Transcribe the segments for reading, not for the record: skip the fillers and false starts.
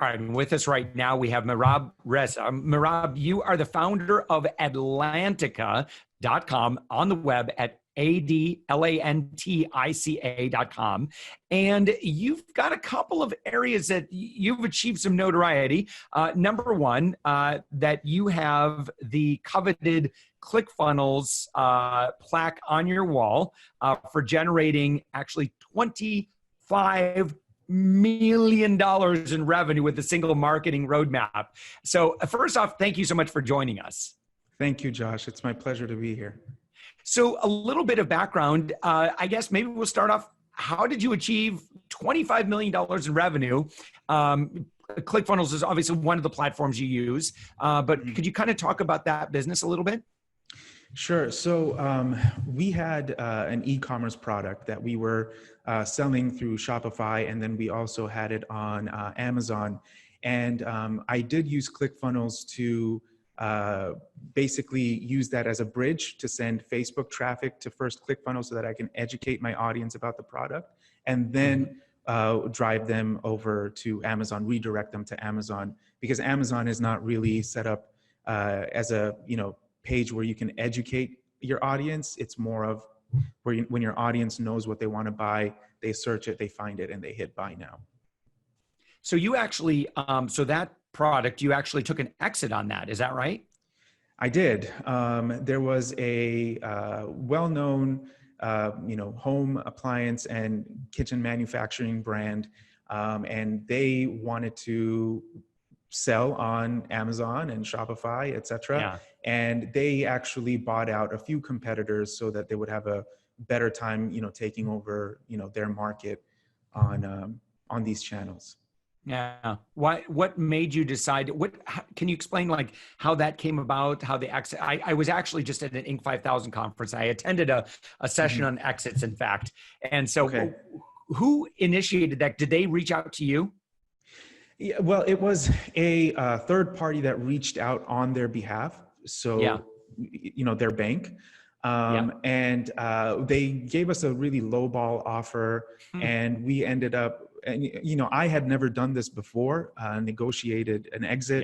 All right, and with us right now, we have Mehrab Reza. Mehrab, you are the founder of Adlantica.com on the web at ADLANTICA.com. And you've got a couple of areas that you've achieved some notoriety. Number one, that you have the coveted ClickFunnels plaque on your wall for generating actually $25 million in revenue with a single marketing roadmap. So first off, thank you so much for joining us. Thank you, Josh. It's my pleasure to be here. So a little bit of background, I guess maybe we'll start off. How did you achieve $25 million in revenue? ClickFunnels is obviously one of the platforms you use, but could you kind of talk about that business a little bit? Sure. So we had an e-commerce product that we were selling through Shopify, and then we also had it on Amazon. And I did use ClickFunnels to basically use that as a bridge to send Facebook traffic to first ClickFunnels so that I can educate my audience about the product, and then drive them over to Amazon, redirect them to Amazon, because Amazon is not really set up as a page where you can educate your audience. It's more of where when your audience knows what they want to buy, they search it, they find it, and they hit buy now. So you actually, so that product, you actually took an exit on that. Is that right? I did. There was a well-known, home appliance and kitchen manufacturing brand, and they wanted to sell on Amazon and Shopify, etc. Yeah. And they actually bought out a few competitors so that they would have a better time, taking over, their market on these channels. Yeah. What made you decide? Can you explain like how that came about? How the exit? I was actually just at an Inc. 5000 conference. I attended a session on exits, in fact. And so, who initiated that? Did they reach out to you? Yeah, well, it was a third party that reached out on their behalf. So, their bank. And they gave us a really lowball offer, and we ended up, and I had never done this before, negotiated an exit.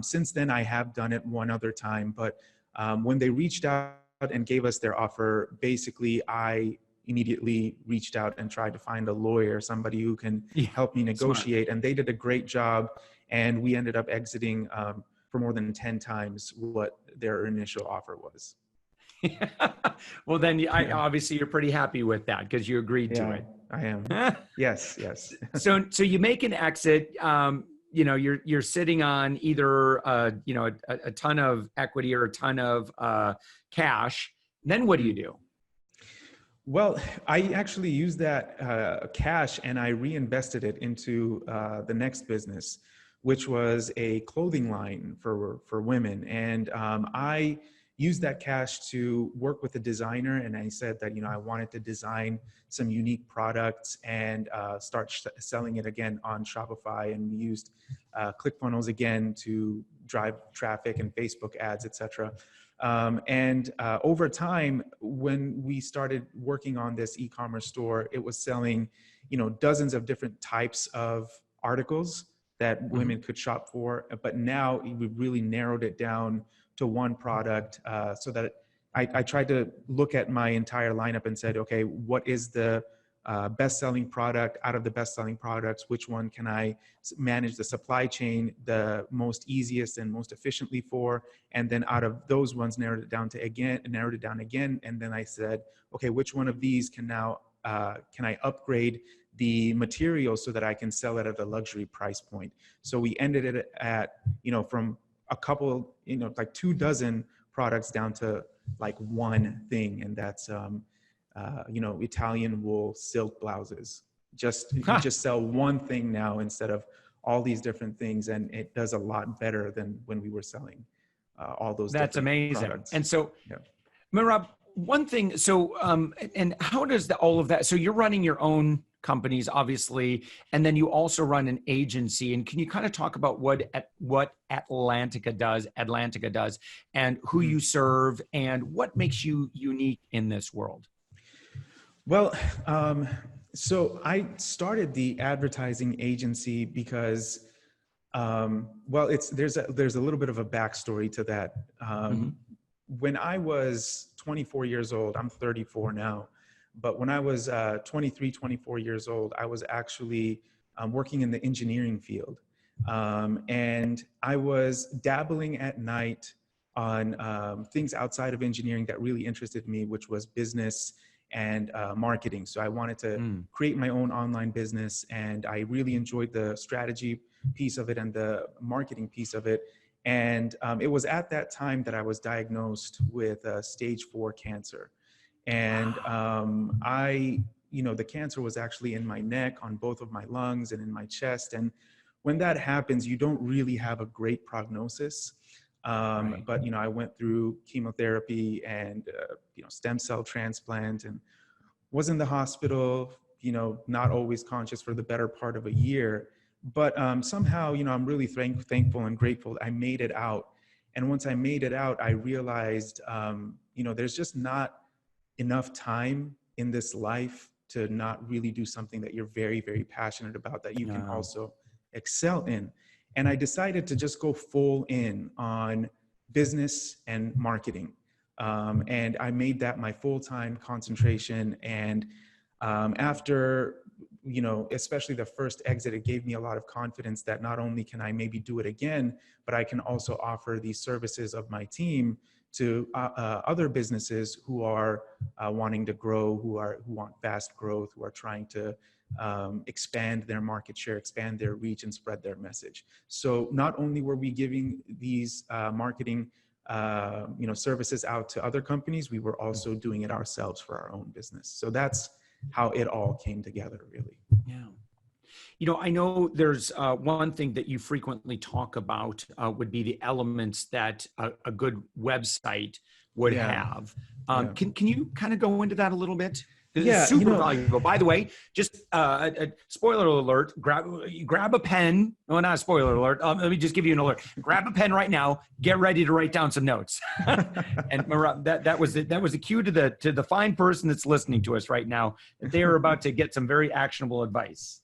Since then, I have done it one other time, but when they reached out and gave us their offer, basically I immediately reached out and tried to find a lawyer, somebody who can help me negotiate. And they did a great job. And we ended up exiting for more than 10 times what their initial offer was. Well, then obviously you're pretty happty with that because you agreed to it. I am. Yes. So you make an exit, you're sitting on either, a ton of equity or a ton of cash. Then what do you do? Well, I actually used that cash and I reinvested it into the next business, which was a clothing line for women. And I used that cash to work with a designer. And I said that, I wanted to design some unique products and start selling it again on Shopify. And we used ClickFunnels again to drive traffic and Facebook ads, etc. And over time, when we started working on this e-commerce store, it was selling, dozens of different types of articles that women could shop for. But now we've really narrowed it down to one product, so that I tried to look at my entire lineup and said, okay, what is the best-selling product out of the best-selling products? Which one can I manage the supply chain the most easiest and most efficiently for? And then out of those ones, narrowed it down again. And then I said, okay, which one of these can I upgrade the material so that I can sell it at a luxury price point? So we ended it at, from a couple, like 24 products down to like one thing. And that's, Italian wool silk blouses. You just sell one thing now instead of all these different things. And it does a lot better than when we were selling all those. That's amazing. Products. And so, Mehrab, one thing, so, and how does all of that, so you're running your own companies, obviously, and then you also run an agency. And can you kind of talk about what Adlantica does and who you serve and what makes you unique in this world? Well, so I started the advertising agency because Well, there's a little bit of a backstory to that. When I was 24 years old, I'm 34 now, but when I was 23, 24 years old, I was actually working in the engineering field. And I was dabbling at night on things outside of engineering that really interested me, which was business and marketing. So I wanted to create my own online business, and I really enjoyed the strategy piece of it and the marketing piece of it. And it was at that time that I was diagnosed with stage 4 cancer. And the cancer was actually in my neck, on both of my lungs, and in my chest. And when that happens, you don't really have a great prognosis. But, I went through chemotherapy and, stem cell transplant, and was in the hospital, not always conscious for the better part of a year. But somehow, I'm really thankful and grateful I made it out. And once I made it out, I realized, there's just not enough time in this life to not really do something that you're very, very passionate about, that you can also excel in. And I decided to just go full in on business and marketing. And I made that my full-time concentration. And after, especially the first exit, it gave me a lot of confidence that not only can I maybe do it again, but I can also offer these services of my team to other businesses who are wanting to grow, who want fast growth, who are trying to expand their market share, expand their reach, and spread their message. So not only were we giving these marketing services out to other companies, we were also doing it ourselves for our own business. So that's how it all came together, really. Yeah. I know there's one thing that you frequently talk about would be the elements that a good website would have. Can you kind of go into that a little bit? It's super valuable. By the way, just a spoiler alert, grab a pen. Oh, not a spoiler alert. Let me just give you an alert. Grab a pen right now. Get ready to write down some notes. And Mehrab, that was the cue to the fine person that's listening to us right now. They are about to get some very actionable advice.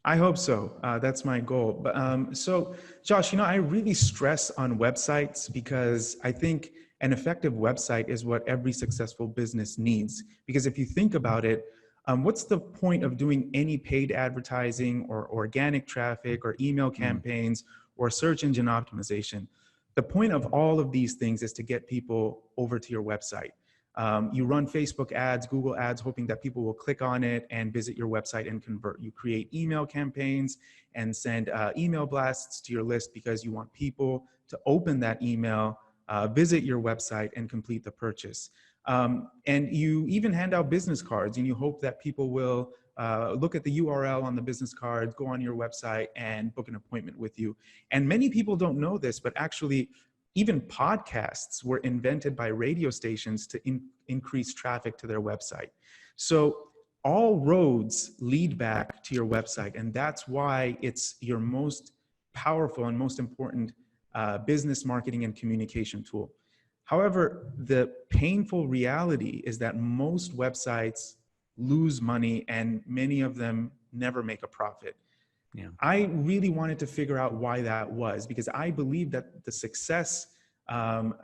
I hope so. That's my goal. But so, Josh, I really stress on websites because I think an effective website is what every successful business needs. Because if you think about it, what's the point of doing any paid advertising or organic traffic or email campaigns or search engine optimization? The point of all of these things is to get people over to your website. You run Facebook ads, Google ads, hoping that people will click on it and visit your website and convert. You create email campaigns and send email blasts to your list because you want people to open that email, visit your website, and complete the purchase. And you even hand out business cards, and you hope that people will look at the URL on the business cards, go on your website, and book an appointment with you. And many people don't know this, but actually, even podcasts were invented by radio stations to increase traffic to their website. So all roads lead back to your website, and that's why it's your most powerful and most important business marketing and communication tool. However, the painful reality is that most websites lose money, and many of them never make a profit. Yeah. I really wanted to figure out why that was, because I believe that the success, the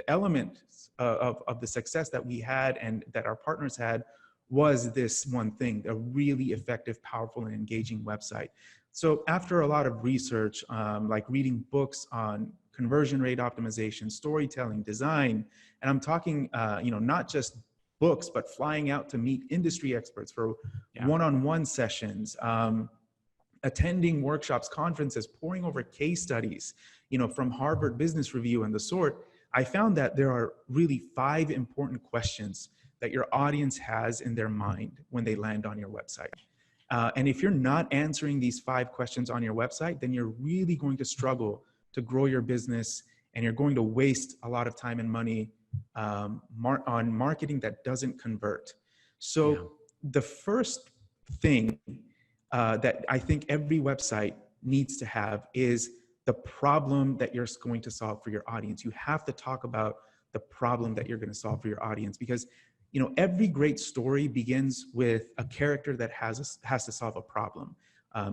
elements of the success that we had and that our partners had was this one thing: a really effective, powerful, and engaging website. So after a lot of research, like reading books on conversion rate optimization, storytelling, design, and I'm talking, not just books, but flying out to meet industry experts for one-on-one sessions, attending workshops, conferences, poring over case studies, from Harvard Business Review and the sort, I found that there are really 5 important questions that your audience has in their mind when they land on your website. And if you're not answering these 5 questions on your website, then you're really going to struggle to grow your business, and you're going to waste a lot of time and money on marketing that doesn't convert. So the first thing that I think every website needs to have is the problem that you're going to solve for your audience. You have to talk about the problem that you're going to solve for your audience, because every great story begins with a character that has to solve a problem.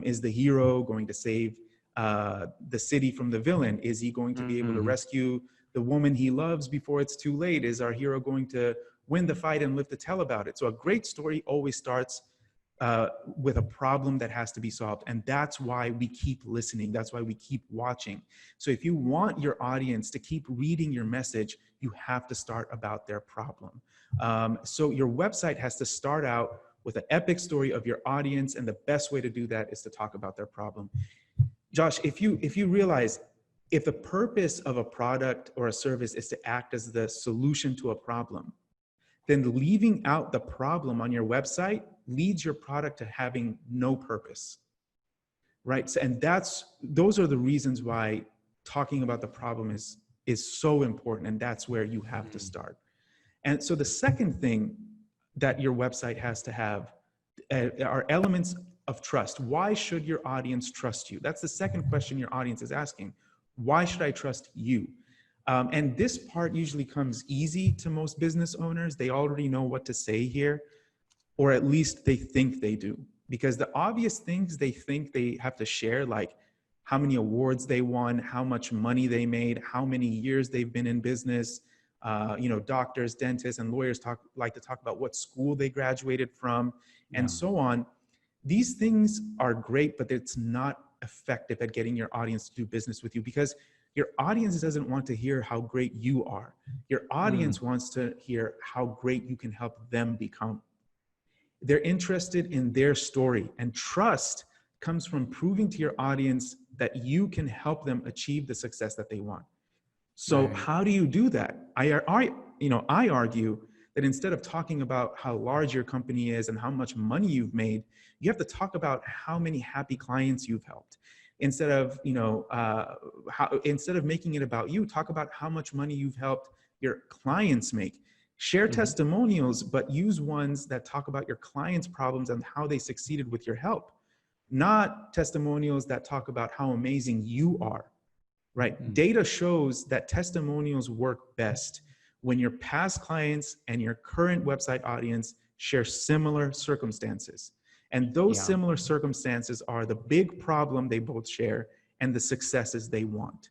Is the hero going to save the city from the villain? Is he going to be able to rescue the woman he loves before it's too late? Is our hero going to win the fight and live to tell about it? So a great story always starts with a problem that has to be solved. And that's why we keep listening. That's why we keep watching. So if you want your audience to keep reading your message, you have to start about their problem. So your website has to start out with an epic story of your audience. And the best way to do that is to talk about their problem. Josh, if you realize, if the purpose of a product or a service is to act as the solution to a problem, then leaving out the problem on your website leads your product to having no purpose, right? So, and those are the reasons why talking about the problem is so important, and that's where you have to start. And so the second thing that your website has to have are elements of trust. Why should your audience trust you? That's the second question your audience is asking. Why should I trust you? And this part usually comes easy to most business owners. They already know what to say here, or at least they think they do. Because the obvious things they think they have to share, like how many awards they won, how much money they made, how many years they've been in business. Doctors, dentists, and lawyers like to talk about what school they graduated from, and so on. These things are great, but it's not effective at getting your audience to do business with you, because your audience doesn't want to hear how great you are. Your audience wants to hear how great you can help them become. They're interested in their story, and trust comes from proving to your audience that you can help them achieve the success that they want. So how do you do that? I argue that instead of talking about how large your company is and how much money you've made, you have to talk about how many happy clients you've helped. Instead of making it about you, talk about how much money you've helped your clients make. Share testimonials, but use ones that talk about your clients' problems and how they succeeded with your help. Not testimonials that talk about how amazing you are, right? Data shows that testimonials work best when your past clients and your current website audience share similar circumstances. And those similar circumstances are the big problem they both share and the successes they want.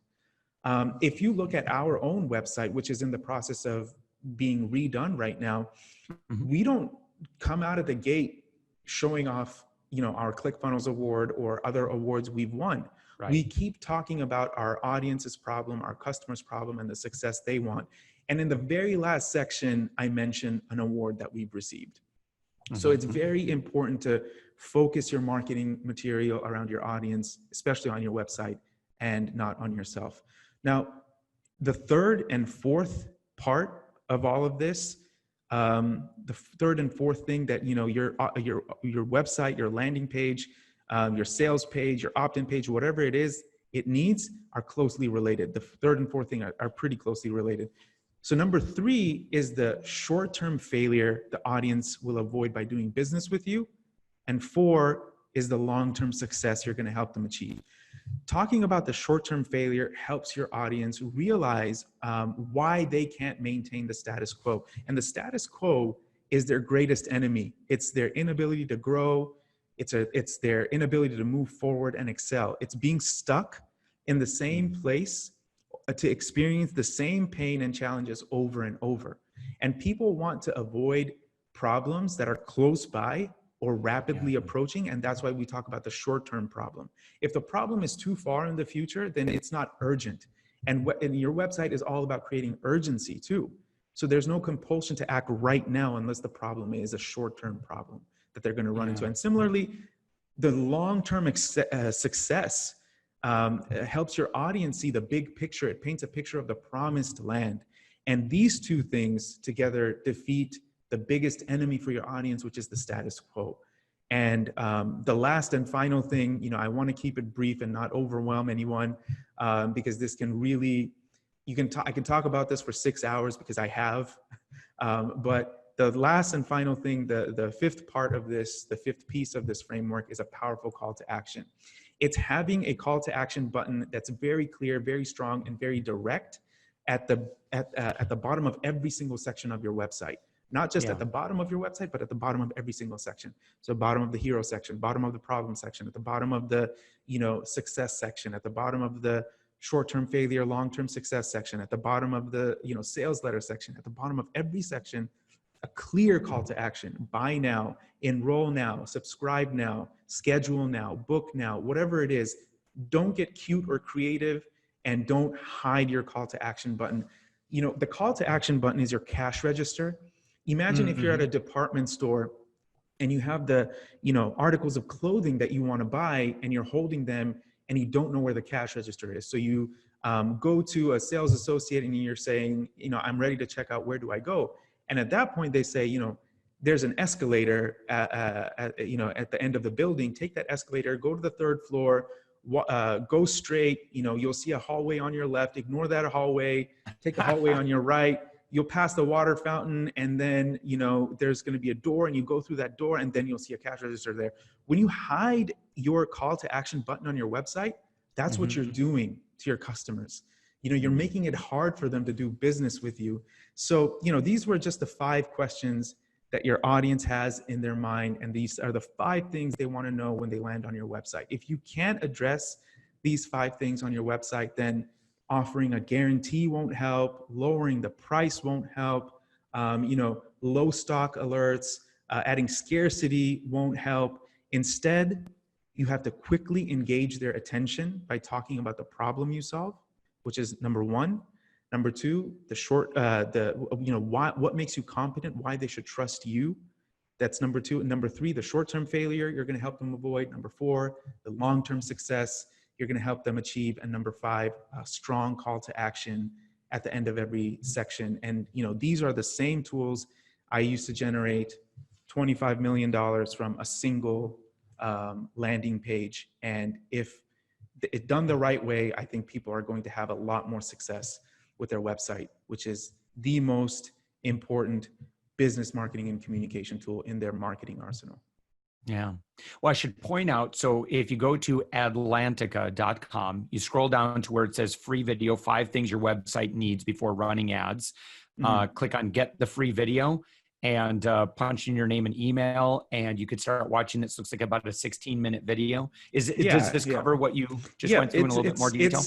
If you look at our own website, which is in the process of being redone right now, we don't come out of the gate showing off, our ClickFunnels award or other awards we've won. Right. We keep talking about our audience's problem, our customers' problem, and the success they want. And in the very last section, I mentioned an award that we've received. So it's very important to focus your marketing material around your audience, especially on your website, and not on yourself. Now, the third and fourth part of all of this, the third and fourth thing that your website, your landing page, your sales page, your opt-in page, whatever it is, it needs are closely related. The third and fourth thing are pretty closely related. So number 3 is the short-term failure the audience will avoid by doing business with you. And 4 is the long-term success you're going to help them achieve. Talking about the short-term failure helps your audience realize why they can't maintain the status quo. And the status quo is their greatest enemy. It's their inability to grow. It's their inability to move forward and excel. It's being stuck in the same place to experience the same pain and challenges over and over. And people want to avoid problems that are close by or rapidly approaching. And that's why we talk about the short-term problem. If the problem is too far in the future, then it's not urgent. And your website is all about creating urgency too. So there's no compulsion to act right now unless the problem is a short-term problem that they're going to run into. And similarly, the long-term success helps your audience see the big picture. It paints a picture of the promised land. And these two things together defeat the biggest enemy for your audience, which is the status quo. And the last and final thing, I want to keep it brief and not overwhelm anyone, because this can really, I can talk about this for 6 hours because I have, but the last and final thing, the fifth part of this, the fifth piece of this framework is a powerful call to action. It's having a call to action button that's very clear, very strong, and very direct at the bottom of every single section of your website. not just at the bottom of your website, but at the bottom of every single section. So bottom of the hero section, bottom of the problem section, at the bottom of the, success section, at the bottom of the short-term failure, long-term success section, at the bottom of the, sales letter section, at the bottom of every section, a clear call to action: buy now, enroll now, subscribe now, schedule now, book now, whatever it is. Don't get cute or creative, and don't hide your call to action button. The call to action button is your cash register. Imagine if you're at a department store and you have the, articles of clothing that you want to buy, and you're holding them and you don't know where the cash register is. So you go to a sales associate and you're saying, I'm ready to check out, where do I go? And at that point they say, there's an escalator at the end of the building. Take that escalator, go to the third floor, go straight. You'll see a hallway on your left. Ignore that hallway. Take the hallway on your right. You'll pass the water fountain, and then, there's going to be a door, and you go through that door, and then you'll see a cash register there. When you hide your call to action button on your website, that's what you're doing to your customers. You're making it hard for them to do business with you. So, these were just the 5 questions that your audience has in their mind. And these are the 5 things they want to know when they land on your website. If you can't address these 5 things on your website, then offering a guarantee won't help, lowering the price won't help, low stock alerts, adding scarcity won't help. Instead, you have to quickly engage their attention by talking about the problem you solve, which is number 1. Number 2, what makes you competent, why they should trust you. That's number 2. And number 3, the short-term failure you're going to help them avoid. Number 4, the long-term success you're going to help them achieve. And number 5, a strong call to action at the end of every section. And, these are the same tools I used to generate $25 million from a single landing page. And if it's done the right way, I think people are going to have a lot more success with their website, which is the most important business marketing and communication tool in their marketing arsenal. Yeah. Well, I should point out, so if you go to Adlantica.com, you scroll down to where it says free video, 5 things your website needs before running ads. Click on get the free video and punch in your name and email, and you could start watching. This looks like about a 16-minute video. Does this cover what you just went through in a little bit more detail?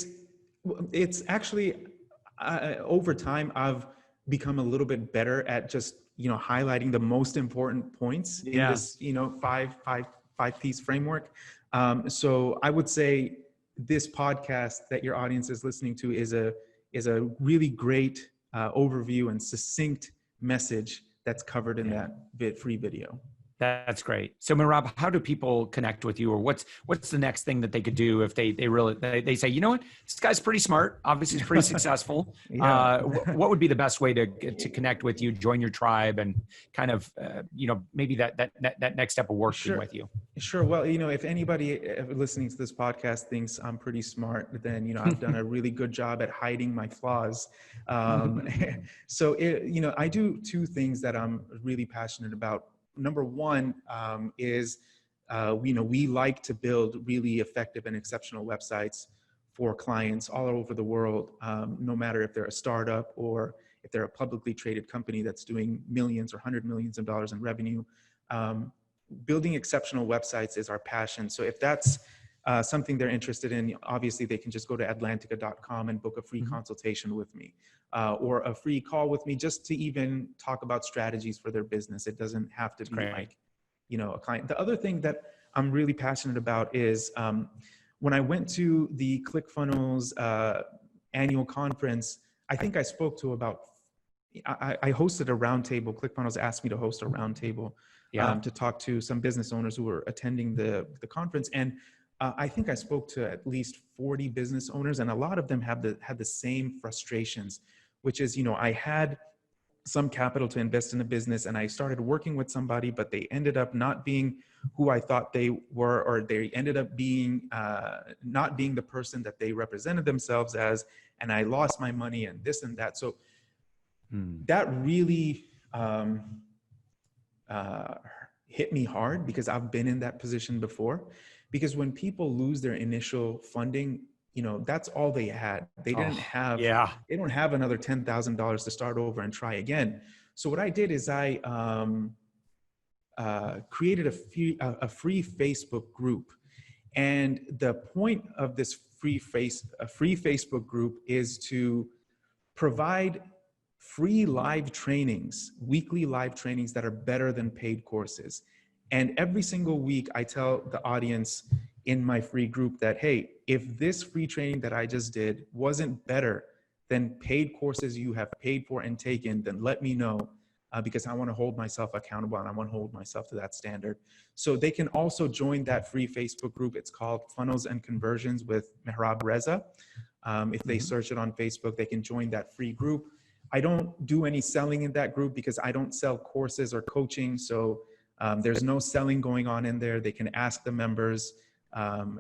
It's actually, over time, I've become a little bit better at just, highlighting the most important points in this, 5-piece framework. So I would say this podcast that your audience is listening to is a really great overview and succinct message that's covered in that free video. That's great. So Mehrab, how do people connect with you, or what's the next thing that they could do if they really say, you know what, this guy's pretty smart, obviously he's pretty successful. What would be the best way to connect with you, join your tribe, and kind of maybe that next step of working with you? Sure. Well, if anybody listening to this podcast thinks I'm pretty smart, then I've done a really good job at hiding my flaws. So I do 2 things that I'm really passionate about. Number 1 is, we like to build really effective and exceptional websites for clients all over the world, no matter if they're a startup or if they're a publicly traded company that's doing millions or $100 millions of dollars in revenue. Building exceptional websites is our passion. So if that's something they're interested in, obviously they can just go to Adlantica.com and book a free consultation with me, or a free call with me, just to even talk about strategies for their business. It doesn't have to be like, a client. The other thing that I'm really passionate about is when I went to the ClickFunnels annual conference, I think I spoke to I hosted a roundtable. ClickFunnels asked me to host a roundtable to talk to some business owners who were attending the conference. And I think I spoke to at least 40 business owners, and a lot of them had the same frustrations, which is, I had some capital to invest in a business and I started working with somebody, but they ended up not being who I thought they were, or they ended up being not being the person that they represented themselves as, and I lost my money and this and that. So that really hit me hard, because I've been in that position before. Because when people lose their initial funding, that's all they had. They didn't have, they don't have another $10,000 to start over and try again. So what I did is I created a free Facebook group. And the point of this free Facebook group is to provide free live trainings, weekly live trainings that are better than paid courses. And every single week I tell the audience in my free group that, hey, if this free training that I just did wasn't better than paid courses you have paid for and taken, then let me know, because I want to hold myself accountable and I want to hold myself to that standard. So they can also join that free Facebook group. It's called Funnels and Conversions with Mehrab Reza. If they search it on Facebook, they can join that free group. I don't do any selling in that group because I don't sell courses or coaching. So there's no selling going on in there. They can ask the members.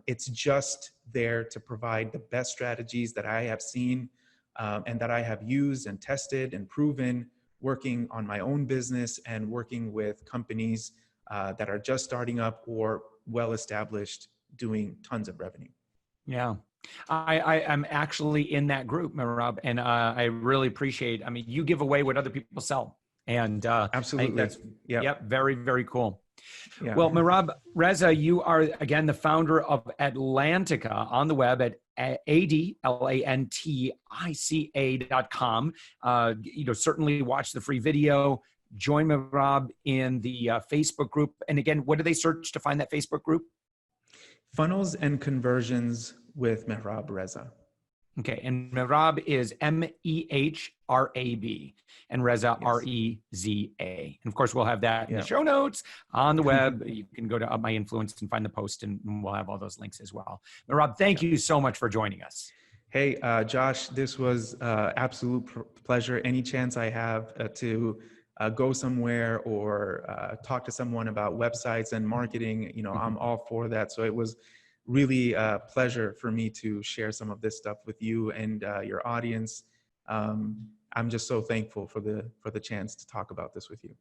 It's just there to provide the best strategies that I have seen and that I have used and tested and proven working on my own business and working with companies that are just starting up or well-established doing tons of revenue. Yeah. I'm actually in that group, Mehrab, and I really appreciate, I mean, you give away what other people sell. And absolutely. I think that's very, very cool. Yeah. Well, Mehrab Reza, you are, again, the founder of Adlantica on the web at adlantica.com. Certainly watch the free video. Join Mehrab in the Facebook group. And again, what do they search to find that Facebook group? Funnels and Conversions with Mehrab Reza. Okay, and Mehrab is M-E-H-R-A-B, and Reza, Yes. R-E-Z-A. And of course, we'll have that in the show notes on the web. You can go to UpMyInfluence and find the post, and we'll have all those links as well. Mehrab, thank you so much for joining us. Hey, Josh, this was absolute pleasure. Any chance I have to go somewhere or talk to someone about websites and marketing, I'm all for that. So it was really a pleasure for me to share some of this stuff with you and your audience. I'm just so thankful for the chance to talk about this with you.